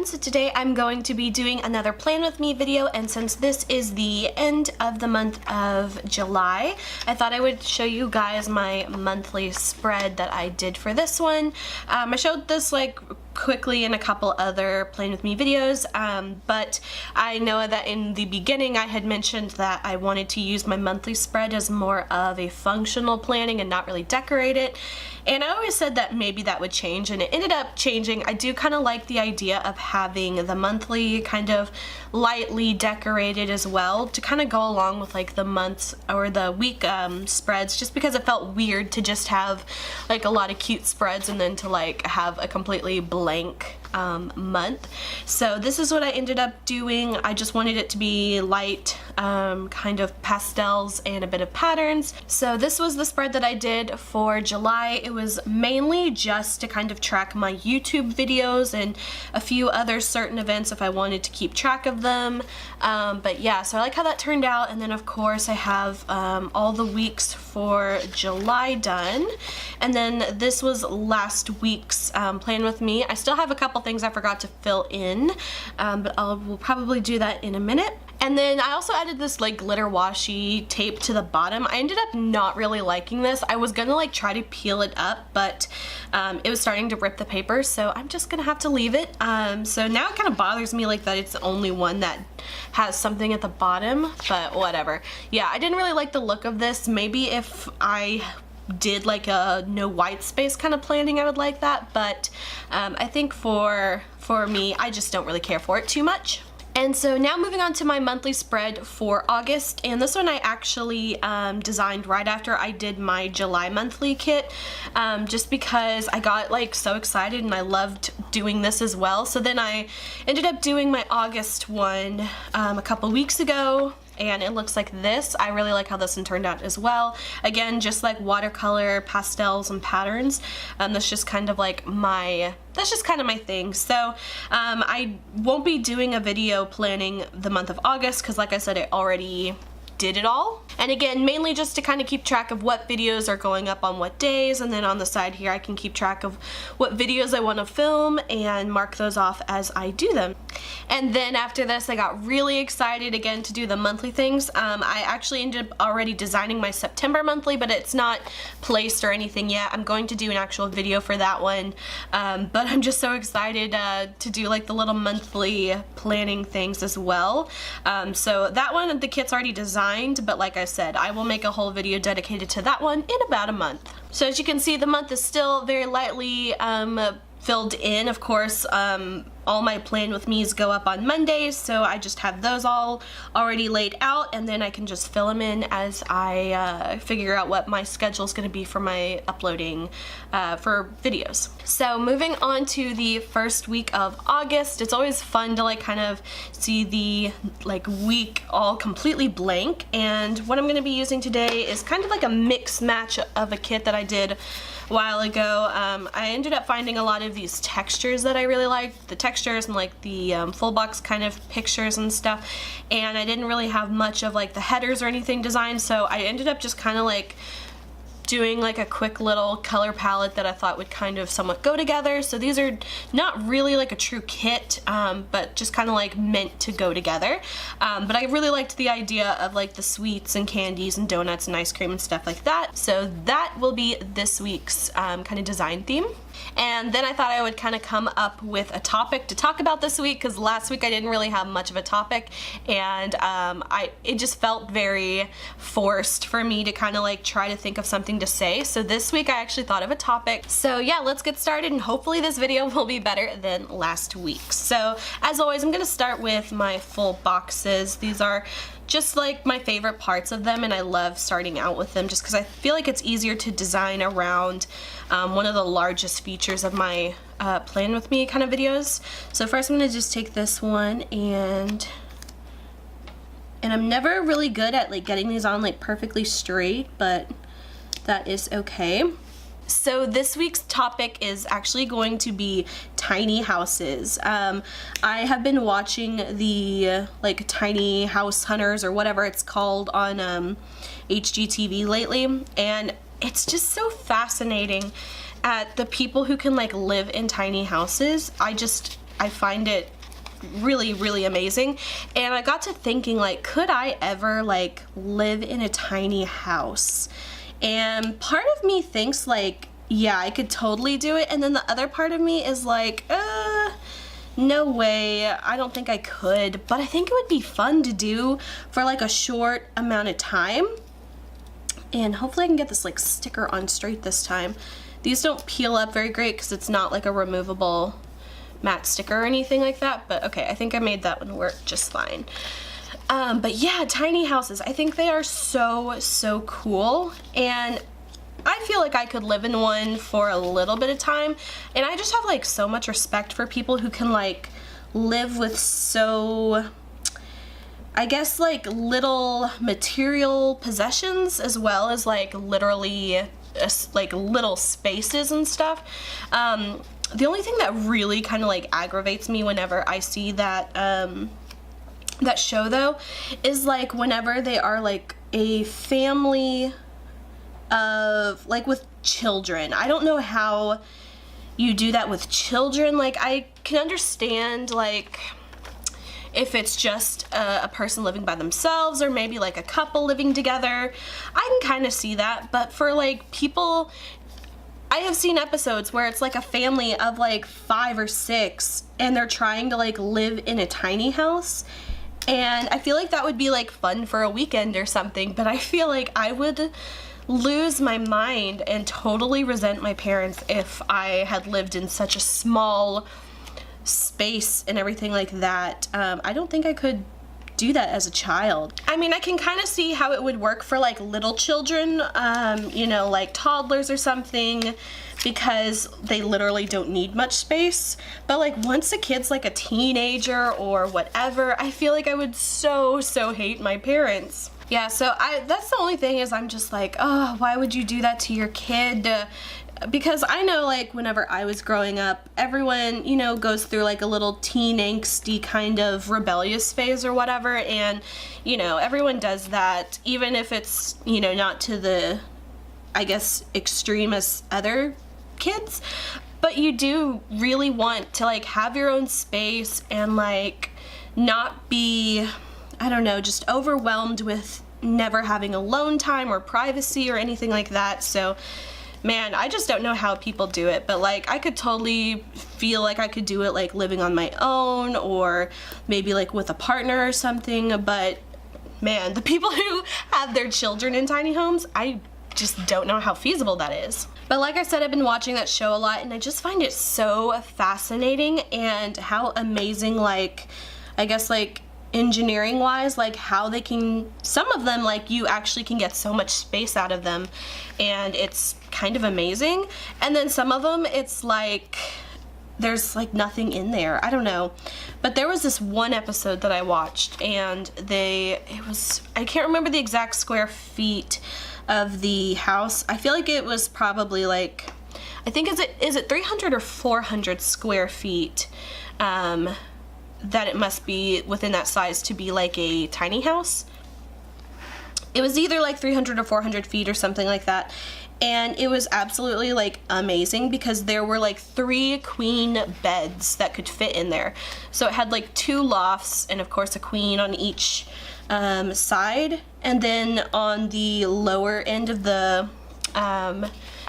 So today I'm going to be doing another plan with me video, and since this is the end of the month of July, I thought I would show you guys my monthly spread that I did for this one. I showed this like quickly in a couple other plan with me videos, but I know that in the beginning I had mentioned that I wanted to use my monthly spread as more of a functional planning and not really decorate it, and I always said that maybe that would change, and it ended up changing. I do kind of like the idea of having the monthly kind of lightly decorated as well to kind of go along with like the months or the week spreads, just because it felt weird to just have like a lot of cute spreads and then to like have a completely blank month. So this is what I ended up doing. I just wanted it to be light, kind of pastels and a bit of patterns. So this was the spread that I did for July. It was mainly just to kind of track my YouTube videos and a few other certain events if I wanted to keep track of them. But yeah, so I like how that turned out. And then of course I have all the weeks for July done. And then this was last week's plan with me. I still have a couple things I forgot to fill in, but we'll probably do that in a minute. And then I also added this like glitter washi tape to the bottom. I ended up not really liking this. I was gonna like try to peel it up, but it was starting to rip the paper, so I'm just gonna have to leave it. So now it kind of bothers me like that it's the only one that has something at the bottom, but whatever. Yeah, I didn't really like the look of this. Maybe if I did like a no white space kind of planning, I would like that, but I think for me, I just don't really care for it too much. And so now moving on to my monthly spread for August, and this one I actually designed right after I did my July monthly kit, just because I got like so excited and I loved doing this as well. So then I ended up doing my August one a couple weeks ago, and it looks like this. I really like how this one turned out as well. Again, just like watercolor, pastels, and patterns. That's just kind of like my thing. So I won't be doing a video planning the month of August because, like I said, I already did it all. And again, mainly just to kind of keep track of what videos are going up on what days, and then on the side here I can keep track of what videos I want to film and mark those off as I do them. And then after this I got really excited again to do the monthly things. I actually ended up already designing my September monthly, but it's not placed or anything yet. I'm going to do an actual video for that one, but I'm just so excited to do like the little monthly planning things as well. So that one, the kit's already designed, but like I said, I will make a whole video dedicated to that one in about a month. So as you can see, the month is still very lightly filled in. Of course, all my plan with me's go up on Mondays, so I just have those all already laid out, and then I can just fill them in as I figure out what my schedule is going to be for my uploading for videos. So moving on to the first week of August, it's always fun to like kind of see the like week all completely blank, and what I'm going to be using today is kind of like a mix match of a kit that I did a while ago. I ended up finding a lot of these textures that I really liked, the textures and like the full box kind of pictures and stuff, and I didn't really have much of like the headers or anything designed, so I ended up just kind of like doing like a quick little color palette that I thought would kind of somewhat go together. So these are not really like a true kit, but just kind of like meant to go together. But I really liked the idea of like the sweets and candies and donuts and ice cream and stuff like that. So that will be this week's kind of design theme. And then I thought I would kind of come up with a topic to talk about this week, because last week I didn't really have much of a topic, and it just felt very forced for me to kind of like try to think of something to say. So this week I actually thought of a topic. So yeah, let's get started, and hopefully this video will be better than last week's. So as always, I'm gonna start with my full boxes. These are just like my favorite parts of them, and I love starting out with them just because I feel like it's easier to design around one of the largest features of my plan with me kind of videos. So first I'm going to just take this one, and I'm never really good at like getting these on like perfectly straight, but that is okay. So this week's topic is actually going to be tiny houses. I have been watching the like tiny house hunters or whatever it's called on HGTV lately, and it's just so fascinating at the people who can like live in tiny houses. I find it really, really amazing. And I got to thinking, like, could I ever like live in a tiny house? And part of me thinks like, yeah, I could totally do it. And then the other part of me is like, no way, I don't think I could. But I think it would be fun to do for like a short amount of time. And hopefully I can get this like sticker on straight this time. These don't peel up very great because it's not like a removable matte sticker or anything like that. But okay, I think I made that one work just fine. But yeah, tiny houses, I think they are so, so cool. And I feel like I could live in one for a little bit of time, and I just have like so much respect for people who can like live with so, I guess, like little material possessions as well as like literally like little spaces and stuff. The only thing that really kind of like aggravates me whenever I see that that show though is like whenever they are like a family of like with children. I don't know how you do that with children. Like I can understand like if it's just a person living by themselves or maybe like a couple living together. I can kind of see that, but for like people, I have seen episodes where it's like a family of like 5 or 6 and they're trying to like live in a tiny house. And I feel like that would be like fun for a weekend or something, but I feel like I would lose my mind and totally resent my parents if I had lived in such a small space and everything like that. I don't think I could do that as a child. I mean, I can kind of see how it would work for like little children, you know, like toddlers or something, because they literally don't need much space. But like once a kid's like a teenager or whatever, I feel like I would so hate my parents. Yeah, so that's the only thing is I'm just like, oh, why would you do that to your kid? Because I know like whenever I was growing up, everyone, you know, goes through like a little teen angsty kind of rebellious phase or whatever, and you know, everyone does that, even if it's, you know, not to the, I guess, extreme as other kids, but you do really want to like have your own space and like not be, I don't know, just overwhelmed with never having alone time or privacy or anything like that. So man, I just don't know how people do it, but like I could totally feel like I could do it like living on my own or maybe like with a partner or something. But man, the people who have their children in tiny homes, I just don't know how feasible that is. But like I said, I've been watching that show a lot and I just find it so fascinating, and how amazing, like, I guess like engineering wise, like how they can, some of them like you actually can get so much space out of them and it's kind of amazing, and then some of them it's like there's like nothing in there. I don't know, but there was this one episode that I watched and it was, I can't remember the exact square feet of the house. I feel like it was probably like, I think is it 300 or 400 square feet, that it must be within that size to be like a tiny house. It was either like 300 or 400 feet or something like that, and it was absolutely like amazing because there were like 3 queen beds that could fit in there. So it had like 2 lofts and of course a queen on each side, and then on the lower end of the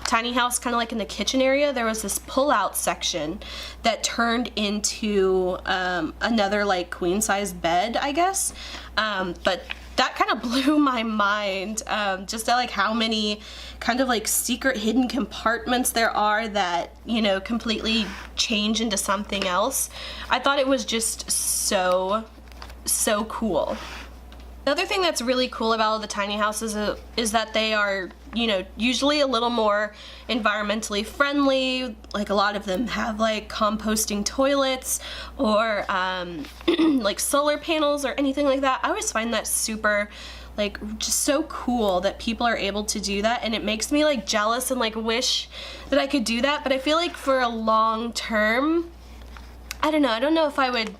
tiny house, kind of like in the kitchen area, there was this pull-out section that turned into another like queen size bed, I guess. But that kind of blew my mind, just at like how many kind of like secret hidden compartments there are that, you know, completely change into something else. I thought it was just so cool. The other thing that's really cool about all the tiny houses is that they are, you know, usually a little more environmentally friendly. Like a lot of them have like composting toilets or like solar panels or anything like that. I always find that super, like, just so cool that people are able to do that, and it makes me like jealous and like wish that I could do that. But I feel like for a long term, I don't know if I would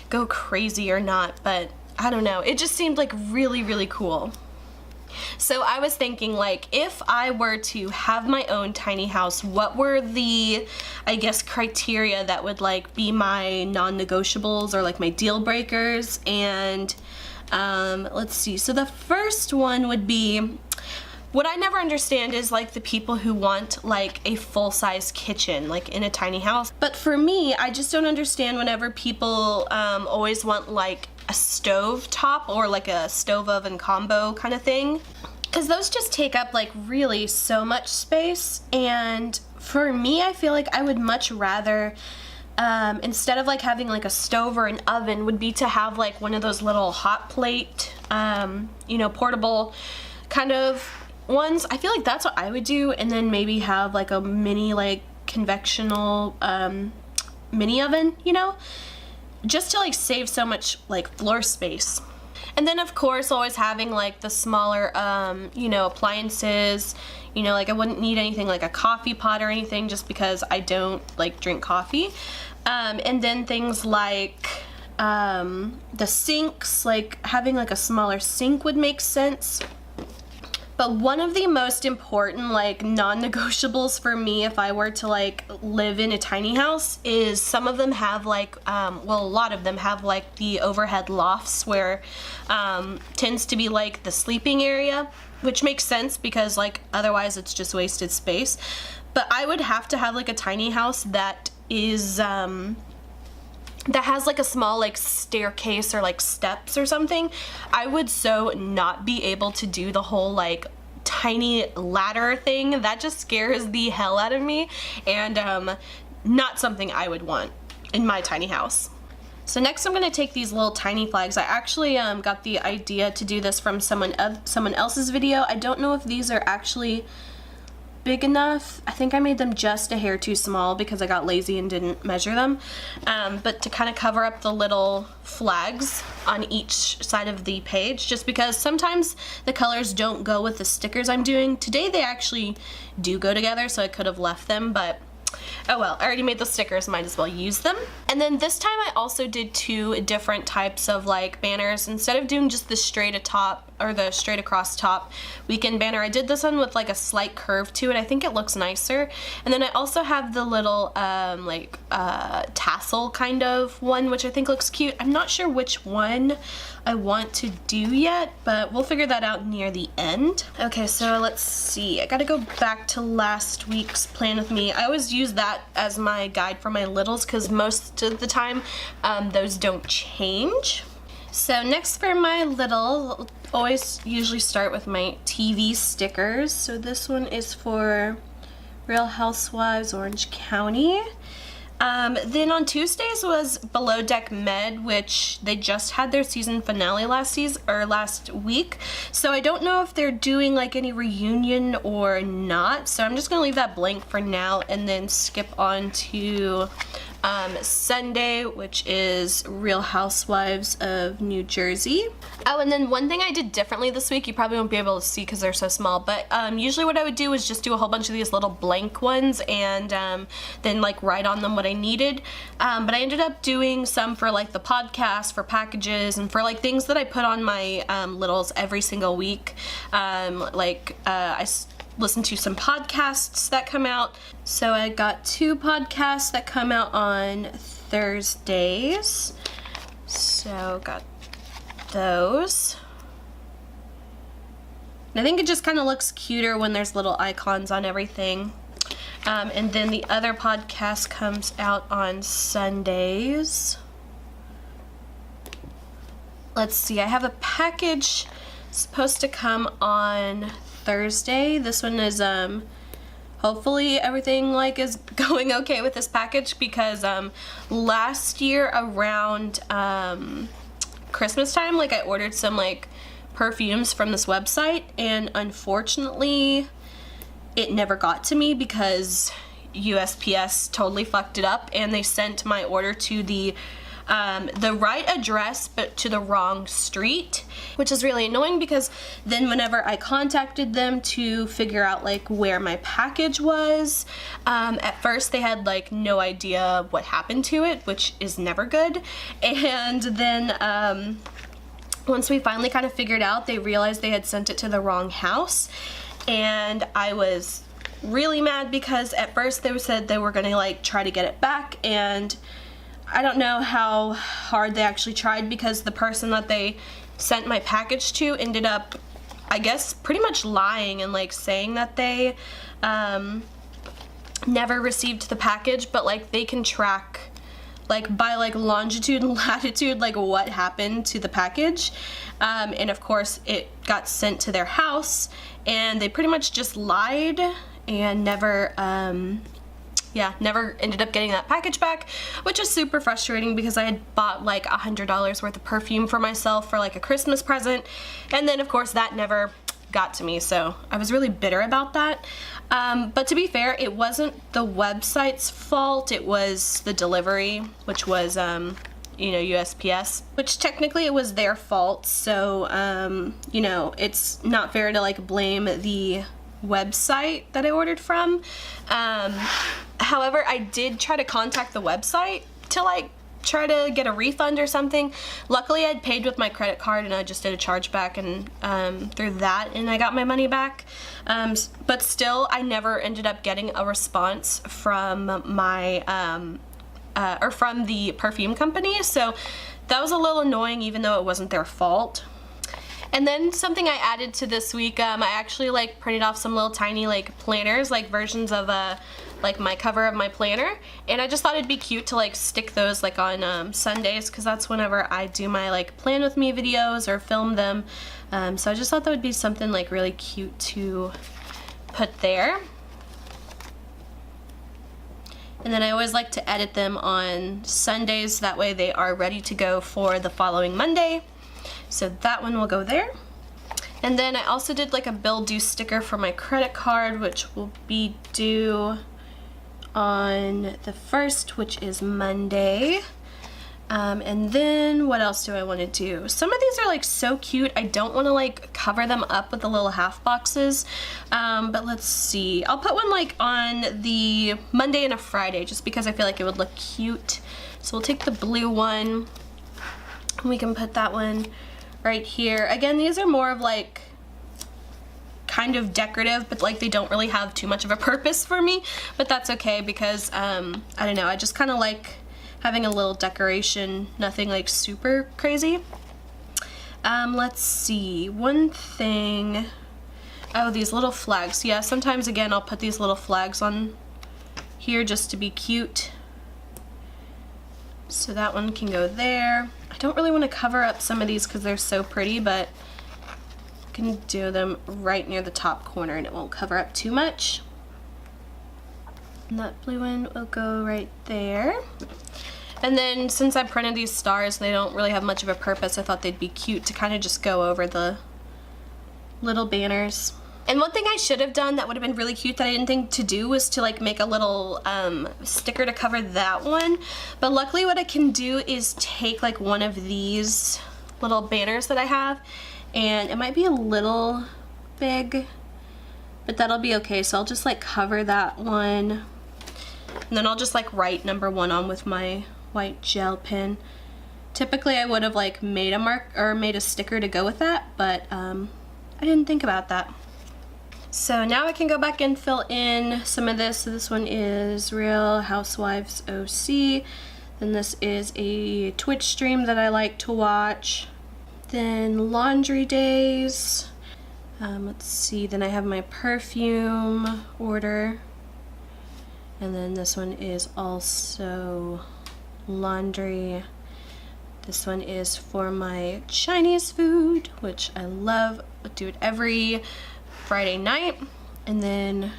go crazy or not, but I don't know. It just seemed like really cool. So I was thinking, like, if I were to have my own tiny house, what were the, I guess, criteria that would like be my non-negotiables or like my deal breakers? And let's see. So the first one would be, what I never understand is like the people who want like a full-size kitchen like in a tiny house. But for me, I just don't understand whenever people always want like a stove top or like a stove oven combo kind of thing, because those just take up like really so much space. And for me, I feel like I would much rather instead of like having like a stove or an oven, would be to have like one of those little hot plate you know, portable kind of ones. I feel like that's what I would do, and then maybe have like a mini like convectional mini oven, you know, just to like save so much like floor space. And then of course always having like the smaller you know, appliances, you know, like I wouldn't need anything like a coffee pot or anything, just because I don't like drink coffee. And then things like the sinks, like having like a smaller sink would make sense. But one of the most important like non-negotiables for me if I were to like live in a tiny house is some of them have like, well, a lot of them have like the overhead lofts where tends to be like the sleeping area, which makes sense because like otherwise it's just wasted space. But I would have to have like a tiny house that is that has like a small like staircase or like steps or something. I would so not be able to do the whole like tiny ladder thing. That just scares the hell out of me, and not something I would want in my tiny house. So next I'm gonna take these little tiny flags. I actually got the idea to do this from someone else's video. I don't know if these are actually big enough. I think I made them just a hair too small because I got lazy and didn't measure them. But to kind of cover up the little flags on each side of the page, just because sometimes the colors don't go with the stickers I'm doing. Today they actually do go together, so I could have left them, but oh well, I already made the stickers, might as well use them. And then this time I also did two different types of like banners. Instead of doing just the straight atop or the straight across top weekend banner, I did this one with like a slight curve to it. I think it looks nicer. And then I also have the little like tassel kind of one, which I think looks cute. I'm not sure which one I want to do yet, but we'll figure that out near the end. Okay, so let's see. I gotta go back to last week's plan with me. I always use that as my guide for my littles because most of the time those don't change. So next for my little, always usually start with my TV stickers. So this one is for Real Housewives Orange County. Then on Tuesdays was Below Deck Med, which they just had their season finale last week. So I don't know if they're doing like any reunion or not. So I'm just gonna leave that blank for now and then skip on to Sunday, which is Real Housewives of New Jersey. Oh, and then one thing I did differently this week, you probably won't be able to see because they're so small, but usually what I would do is just do a whole bunch of these little blank ones and then like write on them what I needed. But I ended up doing some for like the podcast, for packages, and for like things that I put on my littles every single week. I listen to some podcasts that come out. So I got 2 podcasts that come out on Thursdays. So got those. And I think it just kind of looks cuter when there's little icons on everything. And then the other podcast comes out on Sundays. Let's see, I have a package supposed to come on Thursday. This one is hopefully everything like is going okay with this package because last year around Christmas time, like I ordered some like perfumes from this website, and unfortunately it never got to me because USPS totally fucked it up and they sent my order to the right address but to the wrong street, which is really annoying because then whenever I contacted them to figure out like where my package was, at first they had like no idea what happened to it, which is never good. And then once we finally kind of figured out, they realized they had sent it to the wrong house, and I was really mad because at first they said they were gonna like try to get it back, and I don't know how hard they actually tried because the person that they sent my package to ended up, I guess, pretty much lying and like saying that they never received the package, but like they can track like by like longitude and latitude like what happened to the package, and of course it got sent to their house, and they pretty much just lied and never never ended up getting that package back, which is super frustrating because I had bought like $100 worth of perfume for myself for like a Christmas present, and then of course that never got to me, so I was really bitter about that. But to be fair, it wasn't the website's fault, it was the delivery, which was you know, USPS, which technically it was their fault, so you know, it's not fair to like blame the website that I ordered from. However, I did try to contact the website to like try to get a refund or something. Luckily I'd paid with my credit card and I just did a chargeback and through that, and I got my money back. But still, I never ended up getting a response from my or from the perfume company, so that was a little annoying even though it wasn't their fault. And then something I added to this week, I actually like printed off some little tiny like planners, like versions of like my cover of my planner, and I just thought it'd be cute to like stick those like on Sundays, because that's whenever I do my like plan with me videos or film them. So I just thought that would be something like really cute to put there. And then I always like to edit them on Sundays, that way they are ready to go for the following Monday. So that one will go there. And then I also did like a bill due sticker for my credit card, which will be due on the 1st, which is Monday. And then what else do I want to do? Some of these are like so cute, I don't want to like cover them up with the little half boxes, but let's see, I'll put one like on the Monday and a Friday just because I feel like it would look cute. So we'll take the blue one and we can put that one right here. Again, these are more of like kind of decorative, but like they don't really have too much of a purpose for me, but that's okay because I don't know, I just kind of like having a little decoration, nothing like super crazy. Let's see, one thing, oh, these little flags. Yeah, sometimes again I'll put these little flags on here just to be cute. So that one can go there. I don't really want to cover up some of these because they're so pretty, but I can do them right near the top corner and it won't cover up too much. And that blue one will go right there. And then since I printed these stars, they don't really have much of a purpose, I thought they'd be cute to kind of just go over the little banners. And one thing I should have done that would have been really cute that I didn't think to do was to like make a little sticker to cover that one. But luckily what I can do is take like one of these little banners that I have, and it might be a little big, but that'll be okay. So I'll just like cover that one, and then I'll just like write number 1 on with my white gel pen. Typically I would have like made a mark or made a sticker to go with that, but I didn't think about that. So now I can go back and fill in some of this. So this one is Real Housewives OC. Then this is a Twitch stream that I like to watch. Then laundry days. Let's see, then I have my perfume order. And then this one is also laundry. This one is for my Chinese food, which I love. I do it every Friday night. And then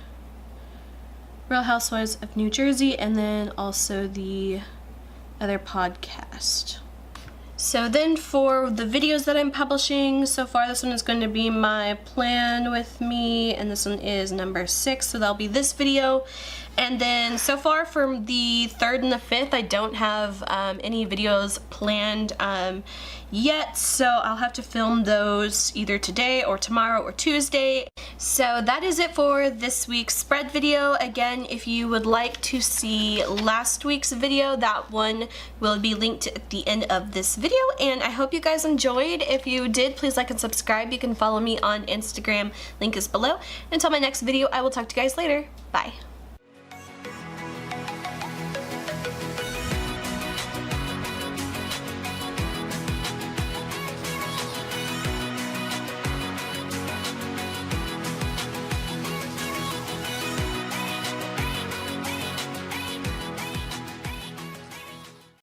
Real Housewives of New Jersey, and then also the other podcast. So then for the videos that I'm publishing so far, this one is going to be my plan with me, and this one is number 6, so that'll be this video. And then so far from the 3rd and the 5th, I don't have any videos planned yet, so I'll have to film those either today or tomorrow or Tuesday. So that is it for this week's spread video. Again, if you would like to see last week's video, that one will be linked at the end of this video, and I hope you guys enjoyed. If you did, please like and subscribe. You can follow me on Instagram, link is below. Until my next video, I will talk to you guys later. Bye.